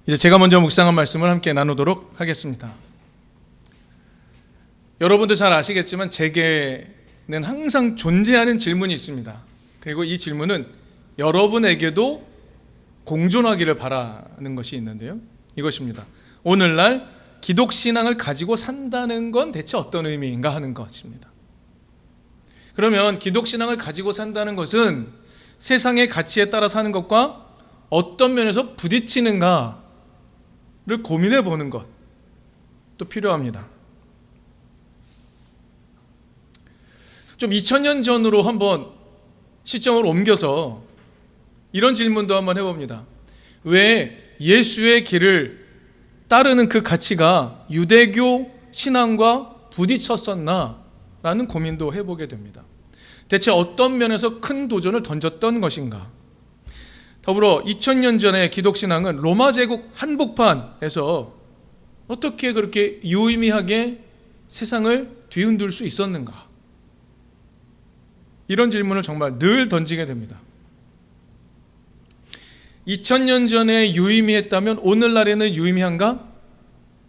이제 제가 먼저 묵상한 말씀을 함께 나누도록 하겠습니다. 여러분도 잘 아시겠지만 제게는 항상 존재하는 질문이 있습니다. 그리고 이 질문은 여러분에게도 공존하기를 바라는 것이 있는데요. 이것입니다. 오늘날 기독신앙을 가지고 산다는 건 대체 어떤 의미인가 하는 것입니다. 그러면 기독신앙을 가지고 산다는 것은 세상의 가치에 따라 사는 것과 어떤 면에서 부딪히는가를 고민해 보는 것도 필요합니다. 좀 2000년 전으로 한번 시점을 옮겨서 이런 질문도 한번 해봅니다. 왜 예수의 길을 따르는 그 가치가 유대교 신앙과 부딪혔었나? 라는 고민도 해보게 됩니다. 대체 어떤 면에서 큰 도전을 던졌던 것인가? 더불어 2000년 전의 기독신앙은 로마 제국 한복판에서 어떻게 그렇게 유의미하게 세상을 뒤흔들 수 있었는가? 이런 질문을 정말 늘 던지게 됩니다. 2000년 전에 유의미했다면 오늘날에는 유의미한가?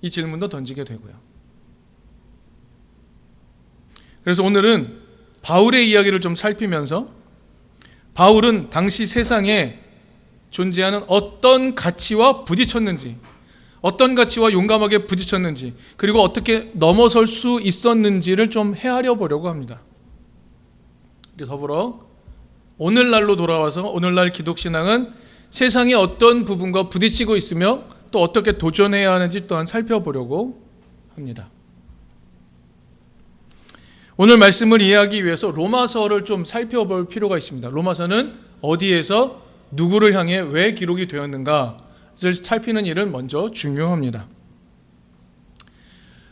이 질문도 던지게 되고요. 그래서 오늘은 바울의 이야기를 좀 살피면서 바울은 당시 세상에 존재하는 어떤 가치와 부딪혔는지, 어떤 가치와 용감하게 부딪혔는지, 그리고 어떻게 넘어설 수 있었는지를 좀 헤아려 보려고 합니다. 더불어 오늘날로 돌아와서 오늘날 기독신앙은 세상의 어떤 부분과 부딪히고 있으며 또 어떻게 도전해야 하는지 또한 살펴보려고 합니다. 오늘 말씀을 이해하기 위해서 로마서를 좀 살펴볼 필요가 있습니다. 로마서는 어디에서 누구를 향해 왜 기록이 되었는가를 살피는 일은 먼저 중요합니다.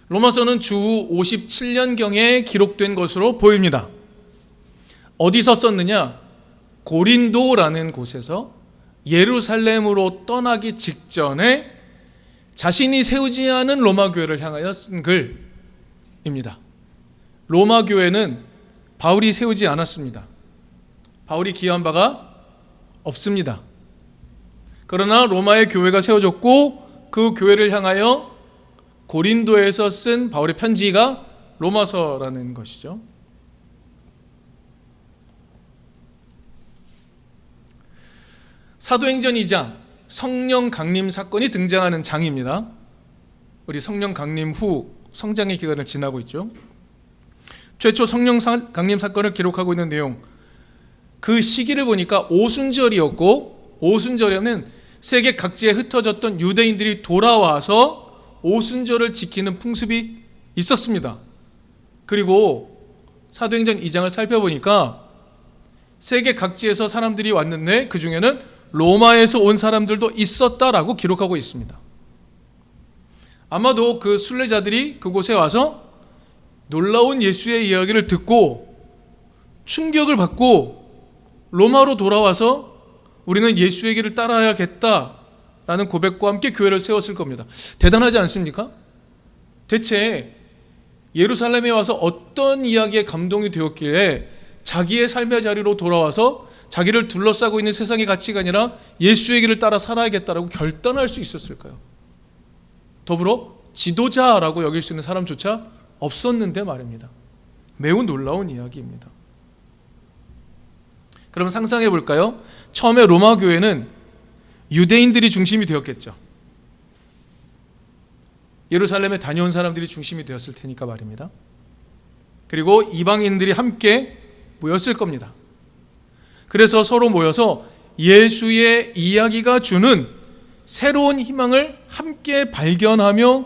로마서는 주후 57년경에 기록된 것으로 보입니다. 어디서 썼느냐? 고린도라는 곳에서 예루살렘으로 떠나기 직전에 자신이 세우지 않은 로마 교회를 향하여 쓴 글입니다. 로마 교회는 바울이 세우지 않았습니다. 바울이 기여한 바가 없습니다. 그러나 로마의 교회가 세워졌고 그 교회를 향하여 고린도에서 쓴 바울의 편지가 로마서라는 것이죠. 사도행전 2장 성령 강림 사건이 등장하는 장입니다. 우리 성령 강림 후 성장의 기간을 지나고 있죠. 최초 성령 강림 사건을 기록하고 있는 내용, 그 시기를 보니까 오순절이었고, 오순절에는 세계 각지에 흩어졌던 유대인들이 돌아와서 오순절을 지키는 풍습이 있었습니다. 그리고 사도행전 2장을 살펴보니까 세계 각지에서 사람들이 왔는데 그 중에는 로마에서 온 사람들도 있었다라고 기록하고 있습니다. 아마도 그 순례자들이 그곳에 와서 놀라운 예수의 이야기를 듣고 충격을 받고 로마로 돌아와서 우리는 예수의 길을 따라야겠다라는 고백과 함께 교회를 세웠을 겁니다. 대단하지 않습니까? 대체 예루살렘에 와서 어떤 이야기에 감동이 되었길래 자기의 삶의 자리로 돌아와서 자기를 둘러싸고 있는 세상의 가치가 아니라 예수의 길을 따라 살아야겠다라고 결단할 수 있었을까요? 더불어 지도자라고 여길 수 있는 사람조차 없었는데 말입니다. 매우 놀라운 이야기입니다. 그럼 상상해 볼까요? 처음에 로마 교회는 유대인들이 중심이 되었겠죠. 예루살렘에 다녀온 사람들이 중심이 되었을 테니까 말입니다. 그리고 이방인들이 함께 모였을 겁니다. 그래서 서로 모여서 예수의 이야기가 주는 새로운 희망을 함께 발견하며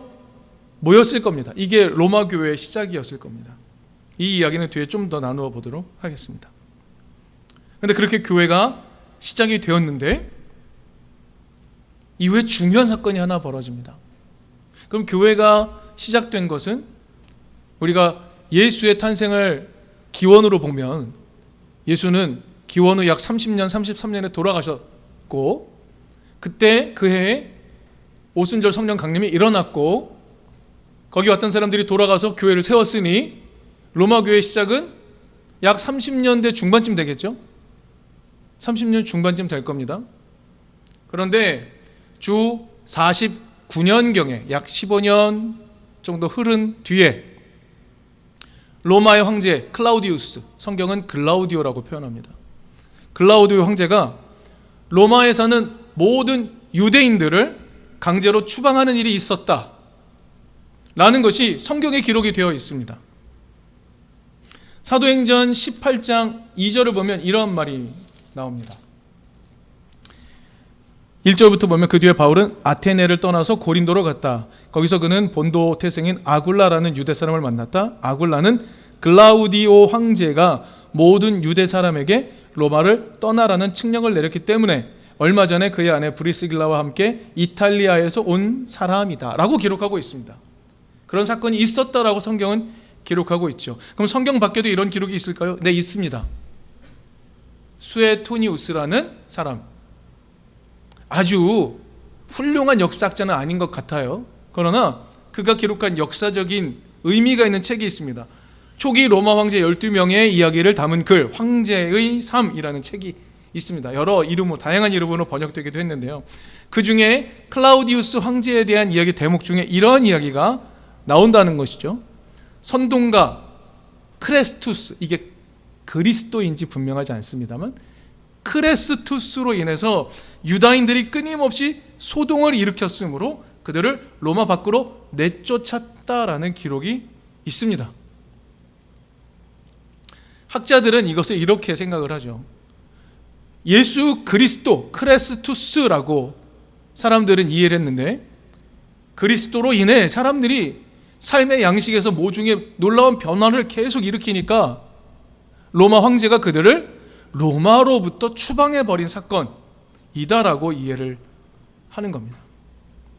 모였을 겁니다. 이게 로마 교회의 시작이었을 겁니다. 이 이야기는 뒤에 좀 더 나누어 보도록 하겠습니다. 그런데 그렇게 교회가 시작이 되었는데 이후에 중요한 사건이 하나 벌어집니다. 그럼 교회가 시작된 것은 우리가 예수의 탄생을 기원으로 보면 예수는 기원 후 약 30년, 33년에 돌아가셨고 그때 그 해에 오순절 성령 강림이 일어났고 거기 왔던 사람들이 돌아가서 교회를 세웠으니 로마 교회의 시작은 약 30년대 중반쯤 되겠죠? 30년 중반쯤 될 겁니다. 그런데 주 49년경에 약 15년 정도 흐른 뒤에 로마의 황제 클라우디우스, 성경은 글라우디오라고 표현합니다. 글라우디오 황제가 로마에 사는 모든 유대인들을 강제로 추방하는 일이 있었다 라는 것이 성경에 기록이 되어 있습니다. 사도행전 18장 2절을 보면 이런 말이 나옵니다. 1절부터 보면 그 뒤에 바울은 아테네를 떠나서 고린도로 갔다. 거기서 그는 본도 태생인 아굴라라는 유대 사람을 만났다. 아굴라는 글라우디오 황제가 모든 유대 사람에게 로마를 떠나라는 칙령을 내렸기 때문에 얼마 전에 그의 아내 브리스길라와 함께 이탈리아에서 온 사람이다 라고 기록하고 있습니다. 그런 사건이 있었다라고 성경은 기록하고 있죠. 그럼 성경 밖에도 이런 기록이 있을까요? 네, 있습니다. 수에토니우스라는 사람, 아주 훌륭한 역사학자는 아닌 것 같아요. 그러나 그가 기록한 역사적인 의미가 있는 책이 있습니다. 초기 로마 황제 12명의 이야기를 담은 글, 황제의 삶이라는 책이 있습니다. 여러 이름으로, 다양한 이름으로 번역되기도 했는데요. 그 중에 클라우디우스 황제에 대한 이야기 대목 중에 이런 이야기가 나온다는 것이죠. 선동가 크레스투스, 이게 그리스도인지 분명하지 않습니다만 크레스투스로 인해서 유다인들이 끊임없이 소동을 일으켰으므로 그들을 로마 밖으로 내쫓았다라는 기록이 있습니다. 학자들은 이것을 이렇게 생각을 하죠. 예수 그리스도, 크레스투스라고 사람들은 이해를 했는데 그리스도로 인해 사람들이 삶의 양식에서 모종의 놀라운 변화를 계속 일으키니까 로마 황제가 그들을 로마로부터 추방해버린 사건이다라고 이해를 하는 겁니다.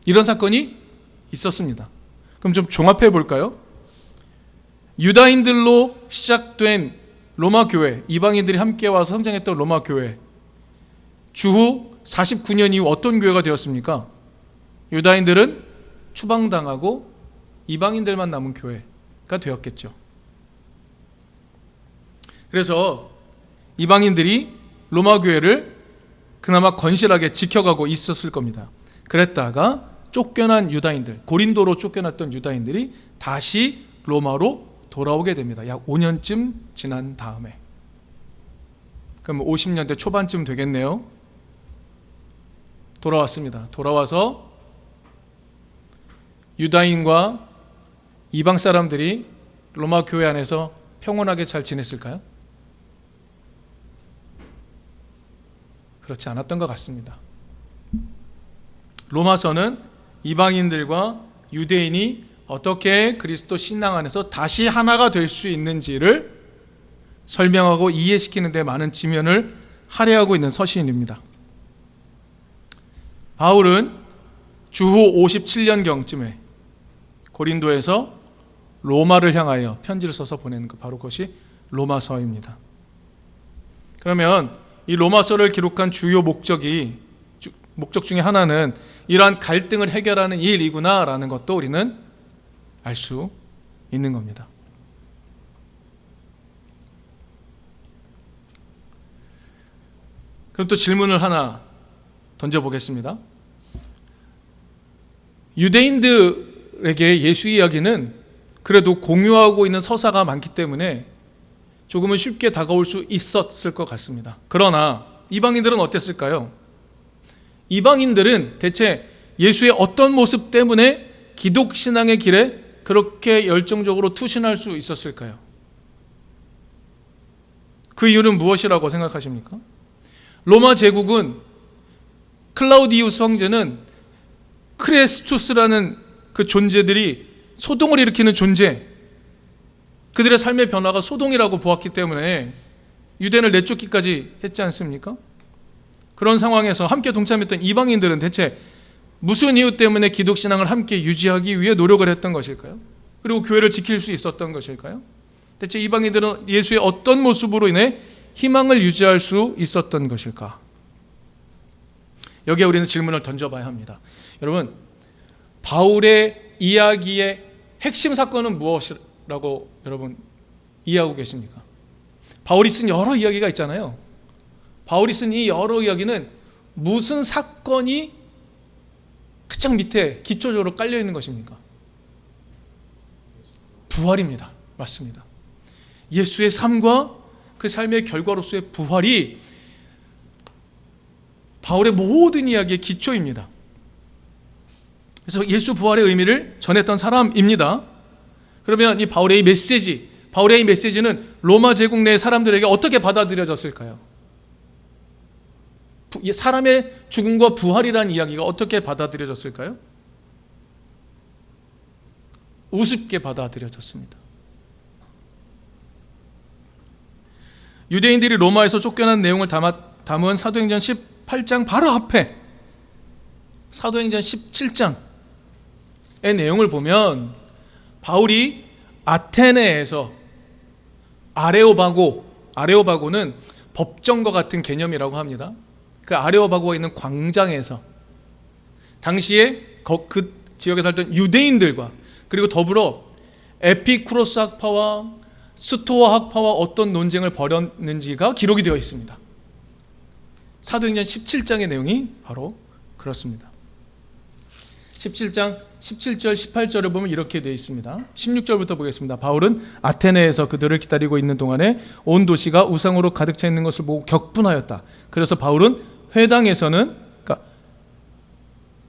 이런 사건이 있었습니다. 그럼 좀 종합해 볼까요? 유다인들로 시작된 로마 교회, 이방인들이 함께 와서 성장했던 로마 교회, 주후 49년 이후 어떤 교회가 되었습니까? 유다인들은 추방당하고 이방인들만 남은 교회가 되었겠죠. 그래서 이방인들이 로마 교회를 그나마 건실하게 지켜가고 있었을 겁니다. 그랬다가 쫓겨난 유다인들, 고린도로 쫓겨났던 유다인들이 다시 로마로 돌아오게 됩니다. 약 5년쯤 지난 다음에. 그럼 50년대 초반쯤 되겠네요. 돌아왔습니다. 돌아와서 유다인과 이방 사람들이 로마 교회 안에서 평온하게 잘 지냈을까요? 그렇지 않았던 것 같습니다. 로마서는 이방인들과 유대인이 어떻게 그리스도 신앙 안에서 다시 하나가 될 수 있는지를 설명하고 이해시키는 데 많은 지면을 할애하고 있는 서신입니다. 바울은 주후 57년경쯤에 고린도에서 로마를 향하여 편지를 써서 보내는 것, 바로 그것이 로마서입니다. 그러면 이 로마서를 기록한 주요 목적 중에 하나는 이러한 갈등을 해결하는 일이구나라는 것도 우리는 알 수 있는 겁니다. 그럼 또 질문을 하나 던져보겠습니다. 유대인들에게 예수 이야기는 그래도 공유하고 있는 서사가 많기 때문에 조금은 쉽게 다가올 수 있었을 것 같습니다. 그러나 이방인들은 어땠을까요? 이방인들은 대체 예수의 어떤 모습 때문에 기독신앙의 길에 그렇게 열정적으로 투신할 수 있었을까요? 그 이유는 무엇이라고 생각하십니까? 로마 제국은 클라우디우스 황제는 크레스투스라는 그 존재들이 소동을 일으키는 존재, 그들의 삶의 변화가 소동이라고 보았기 때문에 유대인을 내쫓기까지 했지 않습니까? 그런 상황에서 함께 동참했던 이방인들은 대체 무슨 이유 때문에 기독신앙을 함께 유지하기 위해 노력을 했던 것일까요? 그리고 교회를 지킬 수 있었던 것일까요? 대체 이방인들은 예수의 어떤 모습으로 인해 희망을 유지할 수 있었던 것일까? 여기에 우리는 질문을 던져봐야 합니다. 여러분, 바울의 이야기의 핵심 사건은 무엇이라고 여러분 이해하고 계십니까? 바울이 쓴 여러 이야기가 있잖아요. 바울이 쓴 이 여러 이야기는 무슨 사건이 가장 밑에 기초적으로 깔려 있는 것입니까? 부활입니다. 맞습니다. 예수의 삶과 그 삶의 결과로서의 부활이 바울의 모든 이야기의 기초입니다. 그래서 예수 부활의 의미를 전했던 사람입니다. 그러면 이 바울의 이 메시지는 로마 제국 내 사람들에게 어떻게 받아들여졌을까요? 사람의 죽음과 부활이라는 이야기가 어떻게 받아들여졌을까요? 우습게 받아들여졌습니다. 유대인들이 로마에서 쫓겨난 내용을 담은 사도행전 18장 바로 앞에 사도행전 17장의 내용을 보면 바울이 아테네에서 아레오바고는 법정과 같은 개념이라고 합니다. 그 아레오바고가 있는 광장에서 당시에 그 지역에 살던 유대인들과 그리고 더불어 에피쿠로스 학파와 스토아 학파와 어떤 논쟁을 벌였는지가 기록이 되어 있습니다. 사도행전 17장의 내용이 바로 그렇습니다. 17장 17절 18절을 보면 이렇게 되어 있습니다. 16절부터 보겠습니다. 바울은 아테네에서 그들을 기다리고 있는 동안에 온 도시가 우상으로 가득 차 있는 것을 보고 격분하였다. 그래서 바울은 회당에서는, 그러니까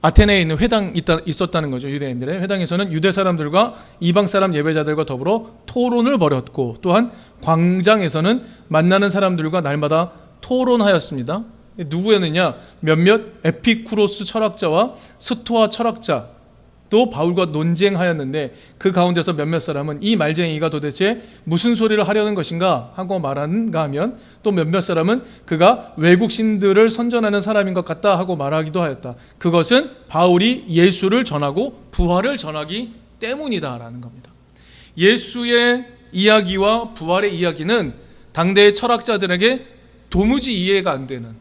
아테네에 있는 회당이 있었다는 거죠. 유대인들의 회당에서는 유대 사람들과 이방 사람 예배자들과 더불어 토론을 벌였고, 또한 광장에서는 만나는 사람들과 날마다 토론하였습니다. 누구였느냐? 몇몇 에피쿠로스 철학자와 스토아 철학자도 바울과 논쟁하였는데, 그 가운데서 몇몇 사람은 이 말쟁이가 도대체 무슨 소리를 하려는 것인가 하고 말하는가 하면, 또 몇몇 사람은 그가 외국 신들을 선전하는 사람인 것 같다 하고 말하기도 하였다. 그것은 바울이 예수를 전하고 부활을 전하기 때문이다라는 겁니다. 예수의 이야기와 부활의 이야기는 당대의 철학자들에게 도무지 이해가 안 되는,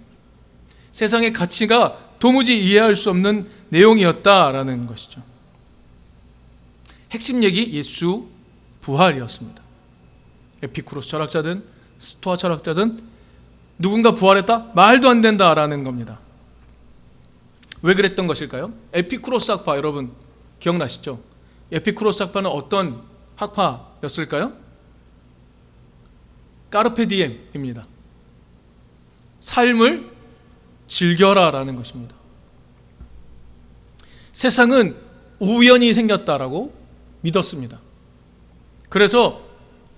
세상의 가치가 도무지 이해할 수 없는 내용이었다라는 것이죠. 핵심 얘기 예수 부활이었습니다. 에피쿠로스 철학자든 스토아 철학자든 누군가 부활했다? 말도 안 된다라는 겁니다. 왜 그랬던 것일까요? 에피쿠로스 학파 여러분 기억나시죠? 에피쿠로스 학파는 어떤 학파였을까요? 까르페 디엠입니다. 삶을 즐겨라라는 것입니다. 세상은 우연히 생겼다라고 믿었습니다. 그래서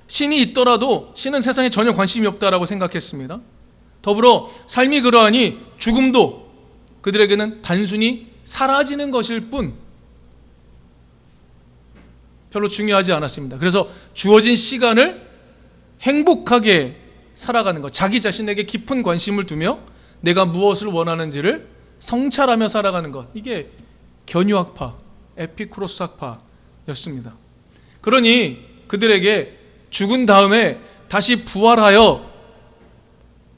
신이 있더라도 신은 세상에 전혀 관심이 없다라고 생각했습니다. 더불어 삶이 그러하니 죽음도 그들에게는 단순히 사라지는 것일 뿐 별로 중요하지 않았습니다. 그래서 주어진 시간을 행복하게 살아가는 것, 자기 자신에게 깊은 관심을 두며 내가 무엇을 원하는지를 성찰하며 살아가는 것, 이게 견유학파, 에피쿠로스 학파였습니다. 그러니 그들에게 죽은 다음에 다시 부활하여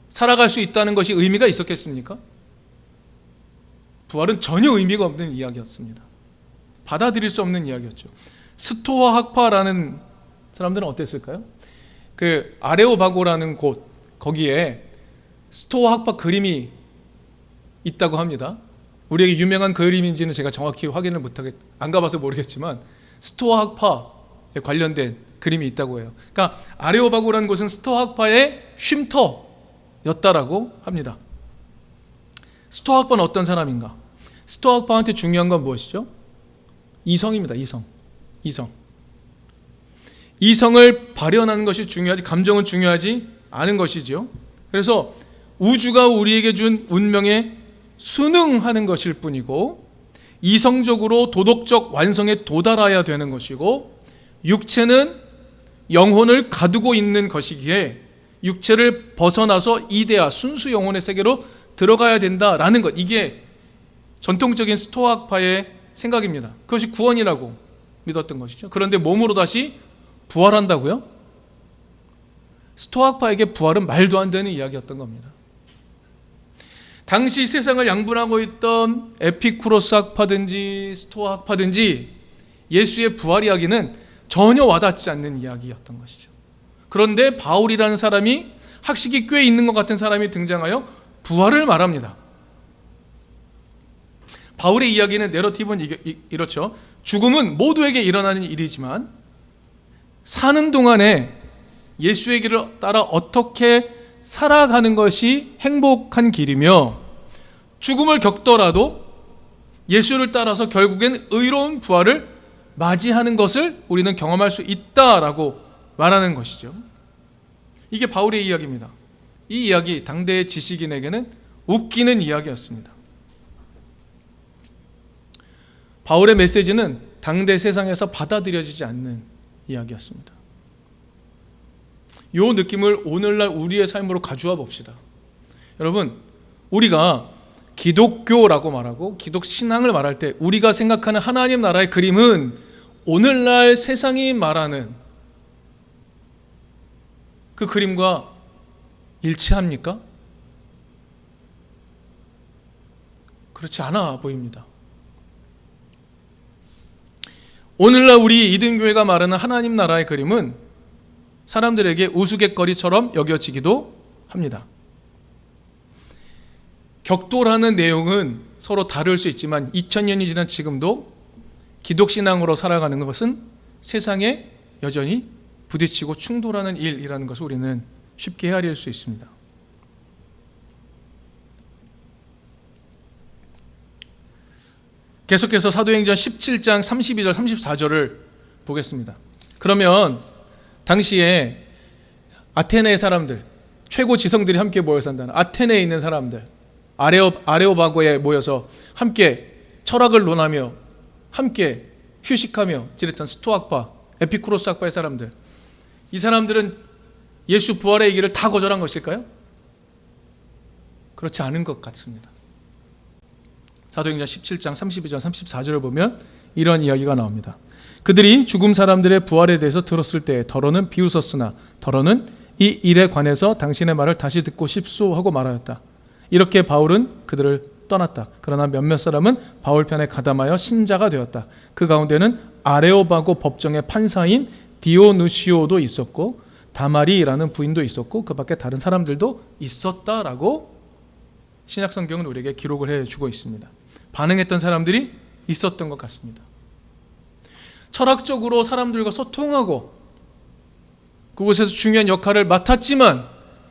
살아갈 수 있다는 것이 의미가 있었겠습니까? 부활은 전혀 의미가 없는 이야기였습니다. 받아들일 수 없는 이야기였죠. 스토아 학파라는 사람들은 어땠을까요? 그 아레오바고라는 곳, 거기에 스토아 학파 그림이 있다고 합니다. 우리에게 유명한 그림인지는 제가 정확히 확인을 안 가봐서 모르겠지만 스토아 학파에 관련된 그림이 있다고 해요. 그러니까 아레오바고라는 곳은 스토아 학파의 쉼터였다라고 합니다. 스토아 학파는 어떤 사람인가? 스토아 학파한테 중요한 건 무엇이죠? 이성입니다. 이성을 발현하는 것이 중요하지, 감정은 중요하지 않은 것이죠. 그래서 우주가 우리에게 준 운명에 순응하는 것일 뿐이고, 이성적으로 도덕적 완성에 도달해야 되는 것이고, 육체는 영혼을 가두고 있는 것이기에 육체를 벗어나서 이데아, 순수 영혼의 세계로 들어가야 된다라는 것, 이게 전통적인 스토아파의 생각입니다. 그것이 구원이라고 믿었던 것이죠. 그런데 몸으로 다시 부활한다고요? 스토아파에게 부활은 말도 안 되는 이야기였던 겁니다. 당시 세상을 양분하고 있던 에피쿠로스 학파든지 스토아 학파든지 예수의 부활 이야기는 전혀 와닿지 않는 이야기였던 것이죠. 그런데 바울이라는 사람이, 학식이 꽤 있는 것 같은 사람이 등장하여 부활을 말합니다. 바울의 이야기는 내러티브는 이렇죠. 죽음은 모두에게 일어나는 일이지만 사는 동안에 예수의 길을 따라 어떻게 살아가는 것이 행복한 길이며, 죽음을 겪더라도 예수를 따라서 결국엔 의로운 부활을 맞이하는 것을 우리는 경험할 수 있다라고 말하는 것이죠. 이게 바울의 이야기입니다. 이 이야기 당대의 지식인에게는 웃기는 이야기였습니다. 바울의 메시지는 당대 세상에서 받아들여지지 않는 이야기였습니다. 이 느낌을 오늘날 우리의 삶으로 가져와 봅시다. 여러분, 우리가 기독교라고 말하고 기독신앙을 말할 때 우리가 생각하는 하나님 나라의 그림은 오늘날 세상이 말하는 그 그림과 일치합니까? 그렇지 않아 보입니다. 오늘날 우리 이든교회가 말하는 하나님 나라의 그림은 사람들에게 우스갯거리처럼 여겨지기도 합니다. 격돌하는 내용은 서로 다를 수 있지만 2000년이 지난 지금도 기독신앙으로 살아가는 것은 세상에 여전히 부딪히고 충돌하는 일이라는 것을 우리는 쉽게 헤아릴 수 있습니다. 계속해서 사도행전 17장 32절 34절을 보겠습니다. 그러면 당시에 아테네의 사람들, 최고 지성들이 함께 모여 산다는 아테네에 있는 사람들, 아레오바고에 모여서 함께 철학을 논하며 함께 휴식하며 지냈던 스토아파, 에피쿠로스 학파의 사람들, 이 사람들은 예수 부활의 얘기를 다 거절한 것일까요? 그렇지 않은 것 같습니다. 사도행전 17장 32절 34절을 보면 이런 이야기가 나옵니다. 그들이 죽음 사람들의 부활에 대해서 들었을 때 더러는 비웃었으나 더러는 이 일에 관해서 당신의 말을 다시 듣고 싶소 하고 말하였다. 이렇게 바울은 그들을 떠났다. 그러나 몇몇 사람은 바울 편에 가담하여 신자가 되었다. 그 가운데는 아레오바고 법정의 판사인 디오누시오도 있었고 다마리라는 부인도 있었고 그 밖에 다른 사람들도 있었다라고 신약성경은 우리에게 기록을 해주고 있습니다. 반응했던 사람들이 있었던 것 같습니다. 철학적으로 사람들과 소통하고 그곳에서 중요한 역할을 맡았지만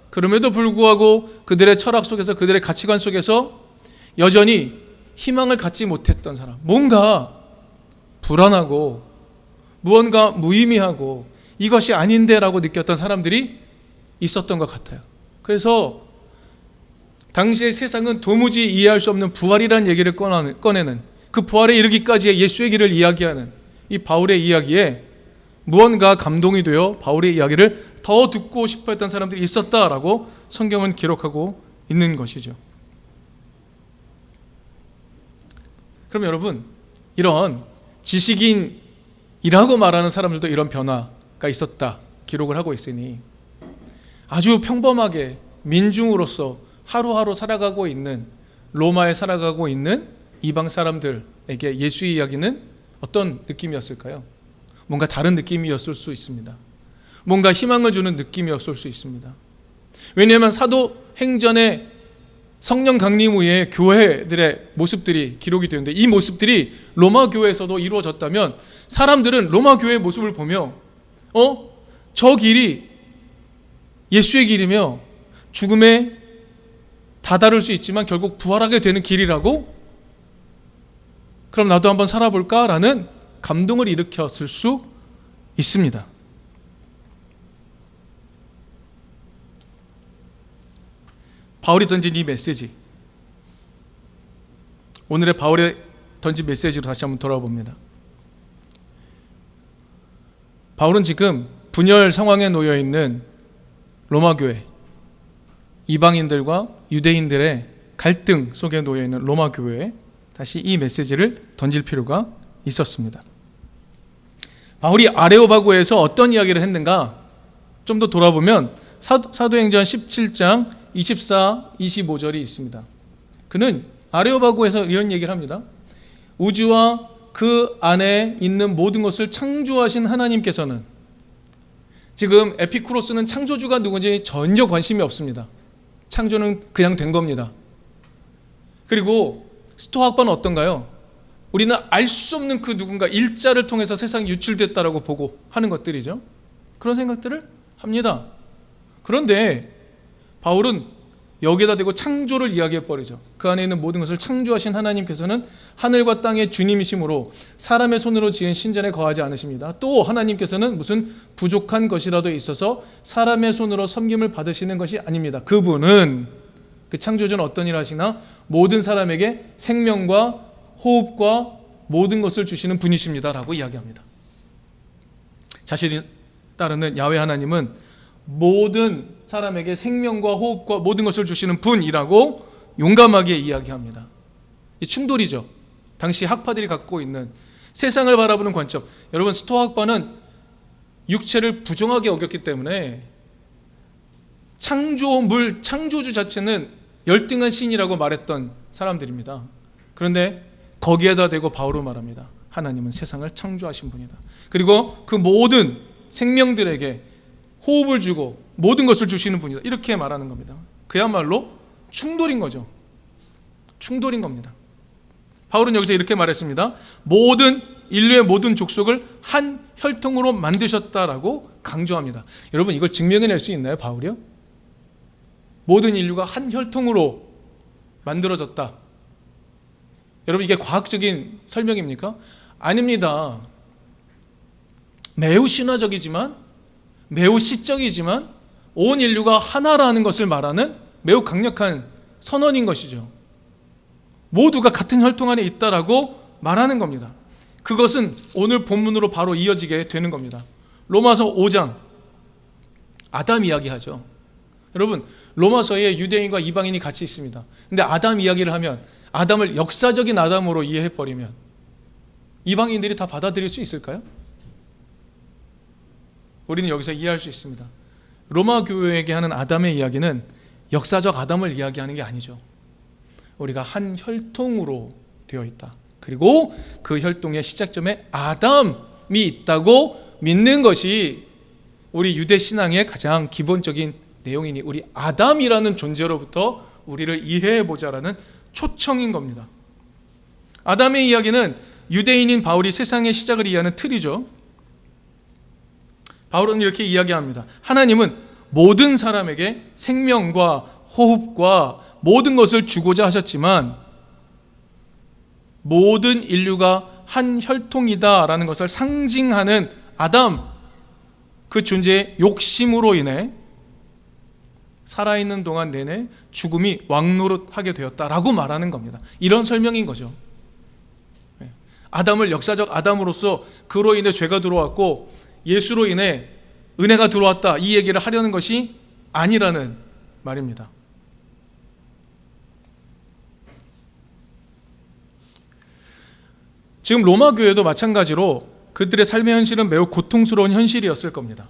그럼에도 불구하고 그들의 철학 속에서, 그들의 가치관 속에서 여전히 희망을 갖지 못했던 사람, 뭔가 불안하고 무언가 무의미하고 이것이 아닌데 라고 느꼈던 사람들이 있었던 것 같아요. 그래서 당시의 세상은 도무지 이해할 수 없는 부활이라는 얘기를 꺼내는, 그 부활에 이르기까지의 예수의 길을 이야기하는 이 바울의 이야기에 무언가 감동이 되어 바울의 이야기를 더 듣고 싶어 했던 사람들이 있었다라고 성경은 기록하고 있는 것이죠. 그럼 여러분, 이런 지식인이라고 말하는 사람들도 이런 변화가 있었다 기록을 하고 있으니 아주 평범하게 민중으로서 하루하루 살아가고 있는, 로마에 살아가고 있는 이방 사람들에게 예수의 이야기는 어떤 느낌이었을까요? 뭔가 다른 느낌이었을 수 있습니다. 뭔가 희망을 주는 느낌이었을 수 있습니다. 왜냐하면 사도행전의 성령 강림 후에 교회들의 모습들이 기록이 되는데 이 모습들이 로마 교회에서도 이루어졌다면 사람들은 로마 교회의 모습을 보며 저 길이 예수의 길이며 죽음에 다다를 수 있지만 결국 부활하게 되는 길이라고, 그럼 나도 한번 살아볼까라는 감동을 일으켰을 수 있습니다. 바울이 던진 이 메시지, 오늘의 바울의 던진 메시지로 다시 한번 돌아봅니다. 바울은 지금 분열 상황에 놓여 있는 로마 교회, 이방인들과 유대인들의 갈등 속에 놓여 있는 로마 교회에 다시 이 메시지를 던질 필요가 있었습니다. 바울이 아레오바고에서 어떤 이야기를 했는가 좀 더 돌아보면 사도행전 17장 24, 25절이 있습니다. 그는 아레오바고에서 이런 얘기를 합니다. 우주와 그 안에 있는 모든 것을 창조하신 하나님께서는, 지금 에피쿠로스는 창조주가 누군지 전혀 관심이 없습니다. 창조는 그냥 된 겁니다. 그리고 스토아학파는 어떤가요? 우리는 알 수 없는 그 누군가 일자를 통해서 세상이 유출됐다라고 보고 하는 것들이죠. 그런 생각들을 합니다. 그런데 바울은 여기에다 대고 창조를 이야기해버리죠. 그 안에 있는 모든 것을 창조하신 하나님께서는 하늘과 땅의 주님이시므로 사람의 손으로 지은 신전에 거하지 않으십니다. 또 하나님께서는 무슨 부족한 것이라도 있어서 사람의 손으로 섬김을 받으시는 것이 아닙니다. 그분은, 그 창조주는 어떤 일을 하시나? 모든 사람에게 생명과 호흡과 모든 것을 주시는 분이십니다 라고 이야기합니다. 자신이 따르는 야훼 하나님은 모든 사람에게 생명과 호흡과 모든 것을 주시는 분이라고 용감하게 이야기합니다. 이 충돌이죠. 당시 학파들이 갖고 있는 세상을 바라보는 관점. 여러분, 스토아학파는 육체를 부정하게 여겼기 때문에 창조주 자체는 열등한 신이라고 말했던 사람들입니다. 그런데 거기에다 대고 바울은 말합니다. 하나님은 세상을 창조하신 분이다. 그리고 그 모든 생명들에게 호흡을 주고 모든 것을 주시는 분이다. 이렇게 말하는 겁니다. 그야말로 충돌인 거죠. 충돌인 겁니다. 바울은 여기서 이렇게 말했습니다. 모든 인류의 모든 족속을 한 혈통으로 만드셨다라고 강조합니다. 여러분, 이걸 증명해낼 수 있나요, 바울이요? 모든 인류가 한 혈통으로 만들어졌다. 여러분, 이게 과학적인 설명입니까? 아닙니다. 매우 신화적이지만, 매우 시적이지만 온 인류가 하나라는 것을 말하는 매우 강력한 선언인 것이죠. 모두가 같은 혈통 안에 있다라고 말하는 겁니다. 그것은 오늘 본문으로 바로 이어지게 되는 겁니다. 로마서 5장 아담 이야기하죠. 여러분, 로마서에 유대인과 이방인이 같이 있습니다. 근데 아담 이야기를 하면, 아담을 역사적인 아담으로 이해해버리면 이방인들이 다 받아들일 수 있을까요? 우리는 여기서 이해할 수 있습니다. 로마 교회에게 하는 아담의 이야기는 역사적 아담을 이야기하는 게 아니죠. 우리가 한 혈통으로 되어 있다. 그리고 그 혈통의 시작점에 아담이 있다고 믿는 것이 우리 유대 신앙의 가장 기본적인 내용이니, 우리 아담이라는 존재로부터 우리를 이해해보자라는 초청인 겁니다. 아담의 이야기는 유대인인 바울이 세상의 시작을 이해하는 틀이죠. 바울은 이렇게 이야기합니다. 하나님은 모든 사람에게 생명과 호흡과 모든 것을 주고자 하셨지만 모든 인류가 한 혈통이다라는 것을 상징하는 아담, 그 존재의 욕심으로 인해 살아있는 동안 내내 죽음이 왕노릇하게 되었다라고 말하는 겁니다. 이런 설명인 거죠. 아담을 역사적 아담으로서 그로 인해 죄가 들어왔고 예수로 인해 은혜가 들어왔다, 이 얘기를 하려는 것이 아니라는 말입니다. 지금 로마 교회도 마찬가지로 그들의 삶의 현실은 매우 고통스러운 현실이었을 겁니다.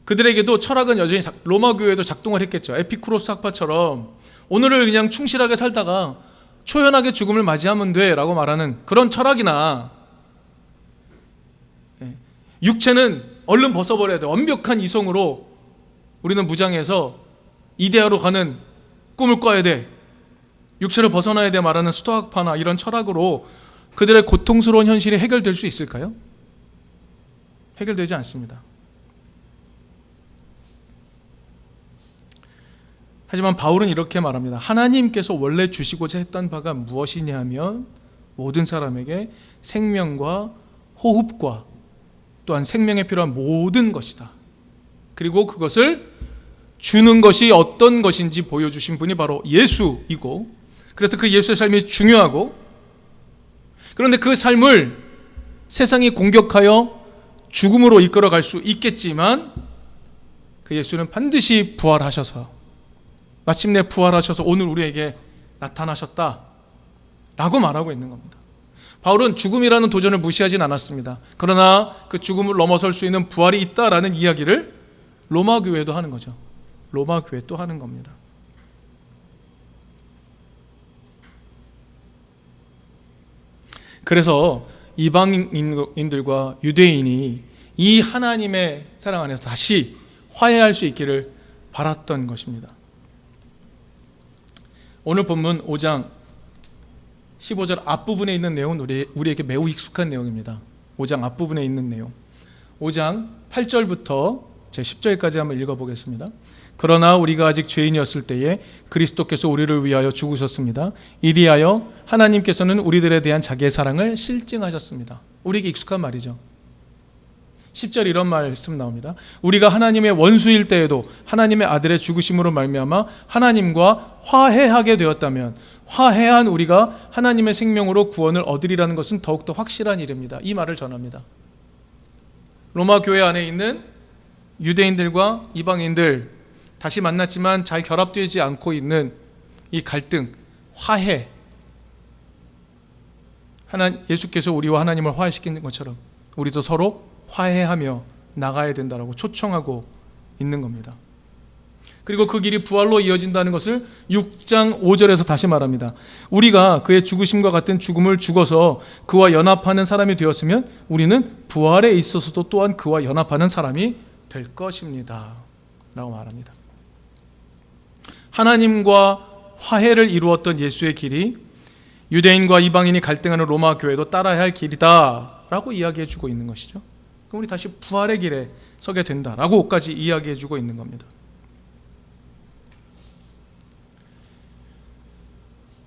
그들에게도 철학은 여전히 로마 교회도 작동을 했겠죠. 에피쿠로스 학파처럼 오늘을 그냥 충실하게 살다가 초연하게 죽음을 맞이하면 돼 라고 말하는 그런 철학이나, 육체는 얼른 벗어버려야 돼, 완벽한 이성으로 우리는 무장해서 이데아로 가는 꿈을 꿔야 돼, 육체를 벗어나야 돼 말하는 스토아파나 이런 철학으로 그들의 고통스러운 현실이 해결될 수 있을까요? 해결되지 않습니다. 하지만 바울은 이렇게 말합니다. 하나님께서 원래 주시고자 했던 바가 무엇이냐 하면 모든 사람에게 생명과 호흡과 또한 생명에 필요한 모든 것이다. 그리고 그것을 주는 것이 어떤 것인지 보여주신 분이 바로 예수이고, 그래서 그 예수의 삶이 중요하고, 그런데 그 삶을 세상이 공격하여 죽음으로 이끌어갈 수 있겠지만 그 예수는 반드시 부활하셔서, 마침내 부활하셔서 오늘 우리에게 나타나셨다 라고 말하고 있는 겁니다. 바울은 죽음이라는 도전을 무시하진 않았습니다. 그러나 그 죽음을 넘어설 수 있는 부활이 있다라는 이야기를 로마 교회도 하는 거죠. 로마 교회 또 하는 겁니다. 그래서 이방인들과 유대인이 이 하나님의 사랑 안에서 다시 화해할 수 있기를 바랐던 것입니다. 오늘 본문 5장 15절 앞부분에 있는 내용은 우리에게 매우 익숙한 내용입니다. 5장 앞부분에 있는 내용. 5장 8절부터 제 10절까지 한번 읽어보겠습니다. 그러나 우리가 아직 죄인이었을 때에 그리스도께서 우리를 위하여 죽으셨습니다. 이리하여 하나님께서는 우리들에 대한 자기의 사랑을 실증하셨습니다. 우리에게 익숙한 말이죠. 10절 이런 말씀 나옵니다. 우리가 하나님의 원수일 때에도 하나님의 아들의 죽으심으로 말미암아 하나님과 화해하게 되었다면 화해한 우리가 하나님의 생명으로 구원을 얻으리라는 것은 더욱더 확실한 일입니다. 이 말을 전합니다. 로마 교회 안에 있는 유대인들과 이방인들 다시 만났지만 잘 결합되지 않고 있는 이 갈등, 화해. 예수께서 우리와 하나님을 화해시키는 것처럼 우리도 서로 화해하며 나가야 된다라고 초청하고 있는 겁니다. 그리고 그 길이 부활로 이어진다는 것을 6장 5절에서 다시 말합니다. 우리가 그의 죽으심과 같은 죽음을 죽어서 그와 연합하는 사람이 되었으면 우리는 부활에 있어서도 또한 그와 연합하는 사람이 될 것입니다 라고 말합니다. 하나님과 화해를 이루었던 예수의 길이 유대인과 이방인이 갈등하는 로마 교회도 따라야 할 길이다 라고 이야기해 주고 있는 것이죠. 그럼 우리 다시 부활의 길에 서게 된다라고까지 이야기해 주고 있는 겁니다.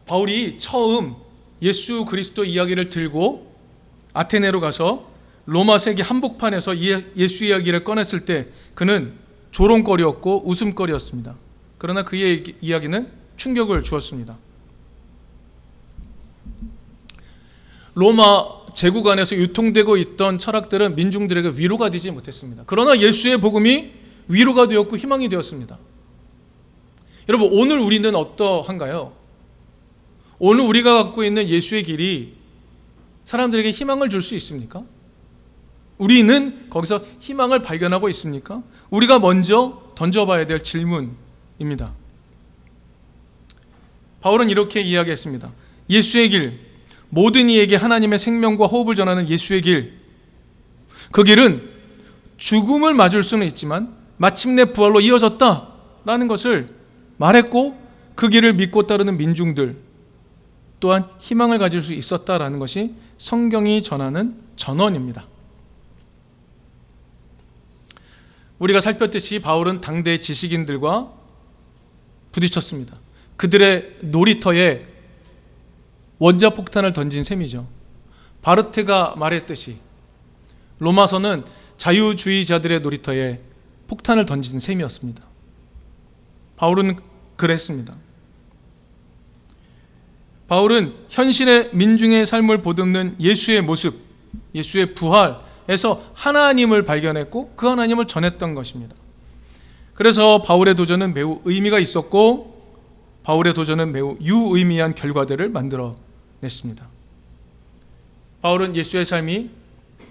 바울이 처음 예수 그리스도 이야기를 들고 아테네로 가서 로마 세계 한복판에서 예수 이야기를 꺼냈을 때 그는 조롱거리였고 웃음거리였습니다. 그러나 그의 이야기는 충격을 주었습니다. 로마 제국 안에서 유통되고 있던 철학들은 민중들에게 위로가 되지 못했습니다. 그러나 예수의 복음이 위로가 되었고 희망이 되었습니다. 여러분, 오늘 우리는 어떠한가요? 오늘 우리가 갖고 있는 예수의 길이 사람들에게 희망을 줄 수 있습니까? 우리는 거기서 희망을 발견하고 있습니까? 우리가 먼저 던져봐야 될 질문입니다. 바울은 이렇게 이야기했습니다. 예수의 길, 모든 이에게 하나님의 생명과 호흡을 전하는 예수의 길, 그 길은 죽음을 맞을 수는 있지만 마침내 부활로 이어졌다라는 것을 말했고 그 길을 믿고 따르는 민중들 또한 희망을 가질 수 있었다라는 것이 성경이 전하는 전언입니다. 우리가 살폈듯이 바울은 당대 지식인들과 부딪혔습니다. 그들의 놀이터에 원자폭탄을 던진 셈이죠. 바르테가 말했듯이 로마서는 자유주의자들의 놀이터에 폭탄을 던진 셈이었습니다. 바울은 그랬습니다. 바울은 현실의 민중의 삶을 보듬는 예수의 모습, 예수의 부활에서 하나님을 발견했고 그 하나님을 전했던 것입니다. 그래서 바울의 도전은 매우 의미가 있었고 바울의 도전은 매우 유의미한 결과들을 만들어냈습니다. 바울은 예수의 삶이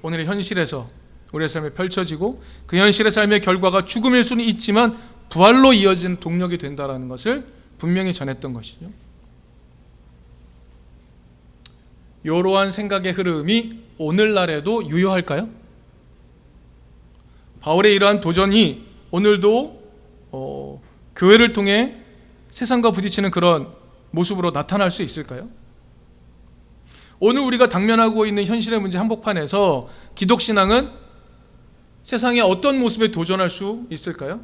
오늘의 현실에서 우리의 삶에 펼쳐지고 그 현실의 삶의 결과가 죽음일 수는 있지만 부활로 이어진 동력이 된다는 것을 분명히 전했던 것이죠. 이러한 생각의 흐름이 오늘날에도 유효할까요? 바울의 이러한 도전이 오늘도 교회를 통해 세상과 부딪히는 그런 모습으로 나타날 수 있을까요? 오늘 우리가 당면하고 있는 현실의 문제 한복판에서 기독신앙은 세상의 어떤 모습에 도전할 수 있을까요?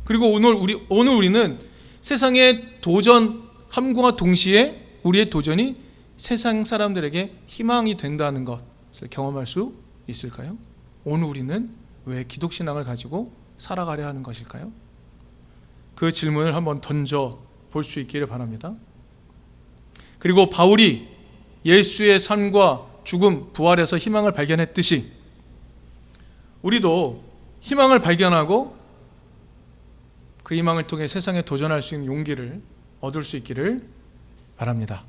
그리고 오늘 우리는 세상의 도전함과 동시에 우리의 도전이 세상 사람들에게 희망이 된다는 것을 경험할 수 있을까요? 오늘 우리는 왜 기독신앙을 가지고 살아가려 하는 것일까요? 그 질문을 한번 던져 볼 수 있기를 바랍니다. 그리고 바울이 예수의 삶과 죽음, 부활에서 희망을 발견했듯이 우리도 희망을 발견하고 그 희망을 통해 세상에 도전할 수 있는 용기를 얻을 수 있기를 바랍니다.